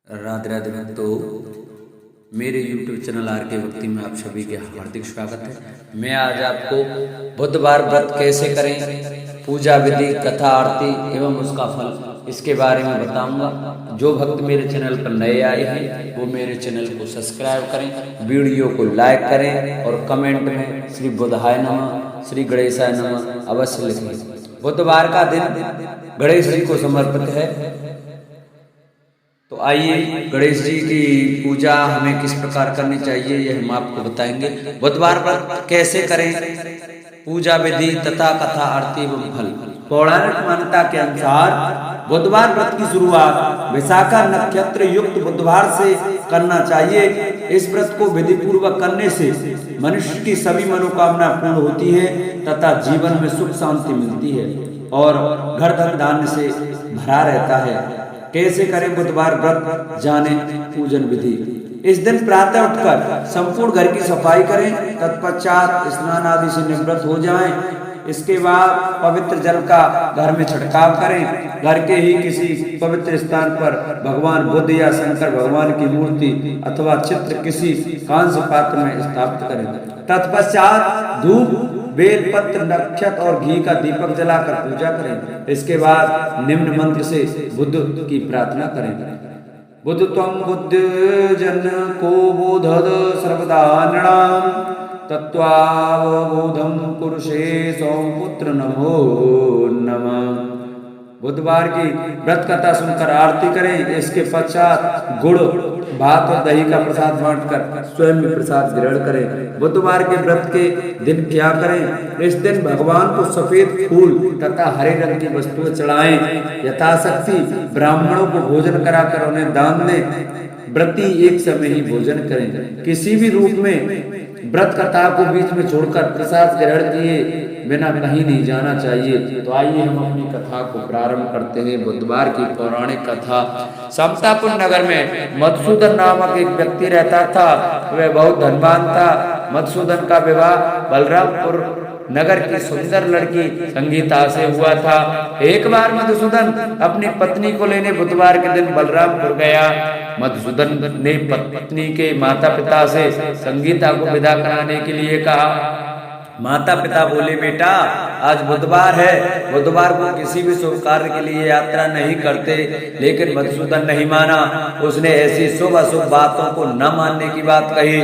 राधे राधे भक्तों, मेरे YouTube channel are के भक्ति में आप सभी के हार्दिक स्वागत है। मैं आज आपको बुधवार व्रत कैसे करें, पूजा विधि, कथा आरती एवं उसका फल, इसके बारे में बताऊंगा। जो भक्त मेरे चैनल पर नए आए हैं वो मेरे चैनल को सब्सक्राइब करें, वीडियो को लाइक करें और कमेंट में श्री बुधाय नमः, श्री गणेशाय नमः अवश्य लिखें। बुधवार का दिन गणेश जी को समर्पित है, तो आइए गणेश जी की पूजा हमें किस प्रकार करनी चाहिए ये हम आपको बताएंगे। बुधवार व्रत कैसे करें, पूजा विधि तथा कथा आरती एवं फल। पौराणिक मान्यता के अनुसार बुधवार व्रत की शुरुआत विशाखा नक्षत्र युक्त बुधवार से करना चाहिए। इस व्रत को विधि पूर्वक करने से मनुष्य की सभी मनोकामना पूर्ण होती है तथा जीवन में सुख शांति मिलती है और घर धन धान्य से भरा रहता है। कैसे करें बुधवार व्रत, जाने पूजन विधि। इस दिन प्रातः उठकर संपूर्ण घर की सफाई करें, तत्पश्चात स्नान आदि से निवृत्त हो जाएं। इसके बाद पवित्र जल का घर में छिड़काव करें। घर के ही किसी पवित्र स्थान पर भगवान बुद्ध या शंकर भगवान की मूर्ति अथवा चित्र किसी कांस्य पात्र में स्थापित करें। तत्पश्चात धूप, बेलपत्र, नक्षत्र और घी का दीपक जलाकर पूजा करें। इसके बाद निम्न मंत्र से बुद्ध की प्रार्थना करें। बुद्ध त्वं बुद्ध जन को बोधद सर्वदा नृणां, तत्त्वावबोधं कुरुषे सौपुत्र नमो नमः। बुधवार की व्रत कथा सुनकर आरती करें। इसके पश्चात गुड़, भात और दही का प्रसाद बांटकर स्वयं भी प्रसाद ग्रहण करें। बुधवार के व्रत के दिन क्या करें? इस दिन भगवान को सफेद फूल तथा हरे रंग की वस्तुएं चढ़ाएं। यथाशक्ति ब्राह्मणों को भोजन कराकर उन्हें दान दें। व्रती एक समय ही भोजन करें। किसी भी रूप में व्रत कथा को बीच में छोड़कर प्रसाद ग्रहण किए बिना कहीं नहीं जाना चाहिए। तो आइए हम अपनी कथा को प्रारंभ करते हैं। बुधवार की पौराणिक कथा। समतापुर नगर में मधुसूदन नामक एक व्यक्ति रहता था। वह बहुत धनवान था। मधुसूदन का विवाह बलरामपुर नगर की सुंदर लड़की संगीता से हुआ था। एक बार मधुसूदन अपनी पत्नी को लेने बुधवार के दिन बलरामपुर गया। मधुसूदन ने पत्नी के माता पिता से संगीता को विदा कराने के लिए कहा। माता पिता बोले, बेटा आज बुधवार है, बुधवार को किसी भी शुभ कार्य के लिए यात्रा नहीं करते। लेकिन मधुसूदन नहीं माना। उसने ऐसी शुभ अशुभ बातों को न मानने की बात कही।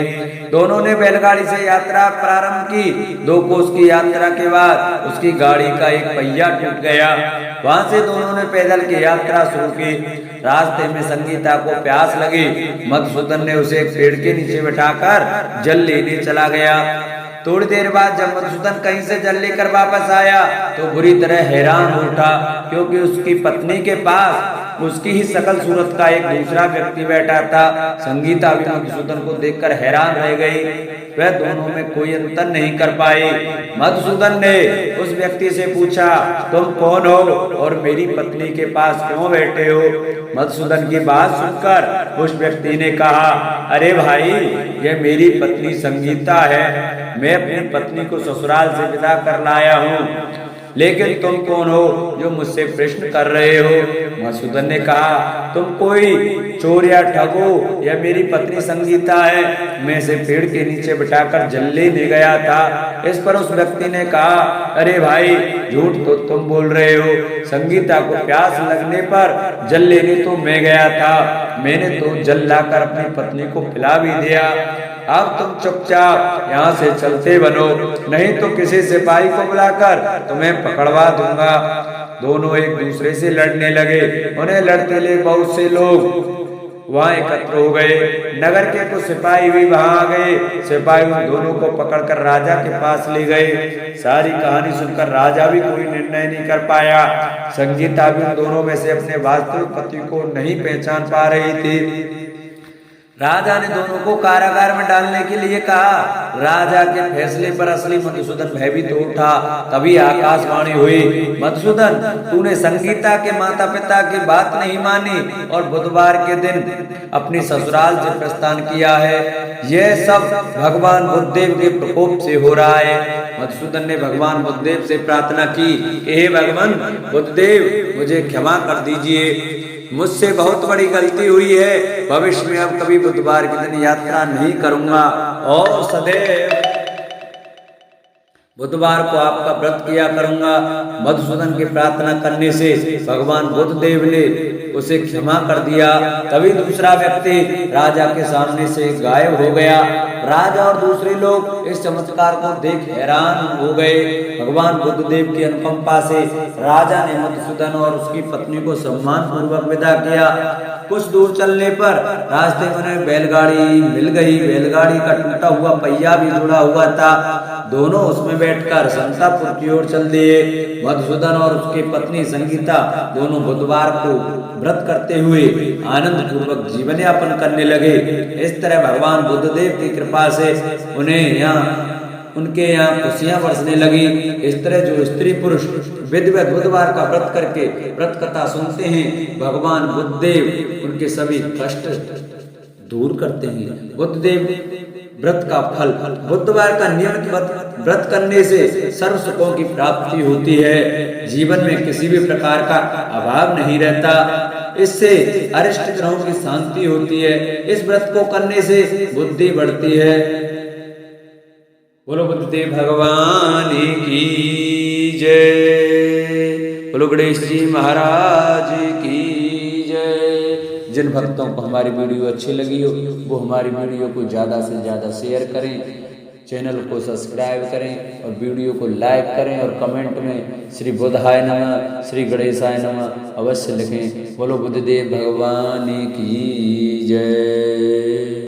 दोनों ने बैलगाड़ी से यात्रा प्रारंभ की। 2 कोस की यात्रा के बाद उसकी गाड़ी का एक पहिया टूट गया। वहां से दोनों ने पैदल की यात्रा शुरू की। रास्ते में संगीता को प्यास लगी। मधुसूदन ने उसे एक पेड़ के नीचे बिठाकर जल लेने चला गया। थोड़ी देर बाद जब मधुसूदन कहीं से जल लेकर वापस आया तो बुरी तरह हैरान उठा, क्योंकि उसकी पत्नी के पास उसकी ही शकल सूरत का एक दूसरा व्यक्ति बैठा था। संगीता भी मधुसूदन को देखकर हैरान रह गई। वह दोनों में कोई अंतर नहीं कर पाई। मधुसूदन ने उस व्यक्ति से पूछा, तुम कौन हो और मेरी पत्नी के पास क्यों बैठे हो? मधुसूदन की बात सुनकर उस व्यक्ति ने कहा, अरे भाई, ये मेरी पत्नी संगीता है। मैं अपनी पत्नी को ससुराल से विदा कर लाया हूँ। लेकिन तुम कौन हो जो मुझसे प्रश्न कर रहे हो? मधुसूदन ने कहा, तुम कोई चोर या ठग हो या मेरी पत्नी संगीता है? मैं इसे पेड़ के नीचे बिठाकर जल लेने गया था। इस पर उस व्यक्ति ने कहा, अरे भाई, झूठ तो तुम बोल रहे हो। संगीता को प्यास लगने पर जल लेने तो मैं गया था। मैंने तो जल लाकर अपनी पत्नी को पिला भी दिया। अब तुम चुपचाप यहाँ से चलते बनो, नहीं तो किसी सिपाही को बुलाकर तुम्हें पकड़वा दूंगा। दोनों एक दूसरे से लड़ने लगे। उन्हें लड़ते ले बहुत से लोग वहाँ एकत्र हो गए। नगर के कुछ सिपाही भी वहाँ आ गए। सिपाही उन दोनों को पकड़कर राजा के पास ले गए। सारी कहानी सुनकर राजा भी कोई निर्णय नहीं कर पाया। संगीता भी उन दोनों में से अपने वास्तविक पति को नहीं पहचान पा रही थी। राजा ने दोनों को कारागार में डालने के लिए कहा। राजा के फैसले पर असली मधुसूदन भयभीत उठा। तभी आकाशवाणी हुई, मधुसूदन, तूने संगीता के माता पिता की बात नहीं मानी और बुधवार के दिन अपनी ससुराल से प्रस्थान किया है। यह सब भगवान बुद्धदेव के प्रकोप से हो रहा है। मधुसूदन ने भगवान बुद्धदेव से प्रार्थना की, हे भगवान बुद्धदेव, मुझे क्षमा कर दीजिए। मुझसे बहुत बड़ी गलती हुई है, भविष्य में अब कभी बुधवार के दिन यात्रा नहीं करूंगा और सदैव बुधवार को आपका व्रत किया करूंगा। मधुसूदन की प्रार्थना करने से भगवान बुद्ध देव ने उसे क्षमा कर दिया। तभी दूसरा व्यक्ति राजा के सामने से गायब हो गया। राजा और दूसरे लोग इस चमत्कार को देख हैरान हो गए। भगवान बुद्ध देव की अनुकंपा से राजा ने मधुसूदन और उसकी पत्नी को सम्मान पूर्वक विदा किया। कुछ दूर चलने पर रास्ते में उन्हें बैलगाड़ी मिल गई। बैलगाड़ी का टूटा हुआ पहिया भी जुड़ा हुआ था। दोनों उसमें बैठकर संतापुर की ओर चल दिए। मधुसूदन और उसकी पत्नी संगीता दोनों बुधवार को व्रत करते हुए आनंद पूर्वक जीवन यापन करने लगे। इस तरह भगवान बुद्ध देव की कृपा से उनके यहाँ खुशियां बरसने लगी। इस तरह जो स्त्री पुरुष विधिवत बुधवार का व्रत करके व्रत कथा सुनते हैं, भगवान बुद्ध देव उनके सभी कष्ट दूर करते हैं। बुद्ध देव व्रत का फल, बुधवार का नियमित व्रत करने से सर्व सुखों की प्राप्ति होती है। जीवन में किसी भी प्रकार का अभाव नहीं रहता। इससे अरिष्ट ग्रहों की शांति होती है। इस व्रत को करने से बुद्धि बढ़ती है। बोलो बुद्धदेव भगवान की जय। बोलो गणेश जी महाराज की जय। जिन भक्तों को हमारी वीडियो अच्छी लगी हो वो हमारी वीडियो को ज़्यादा से ज़्यादा शेयर करें, चैनल को सब्सक्राइब करें और वीडियो को लाइक करें और कमेंट में श्री बुधाय नमः, श्री गणेशाय नमः अवश्य लिखें। बोलो बुद्धदेव भगवान की जय।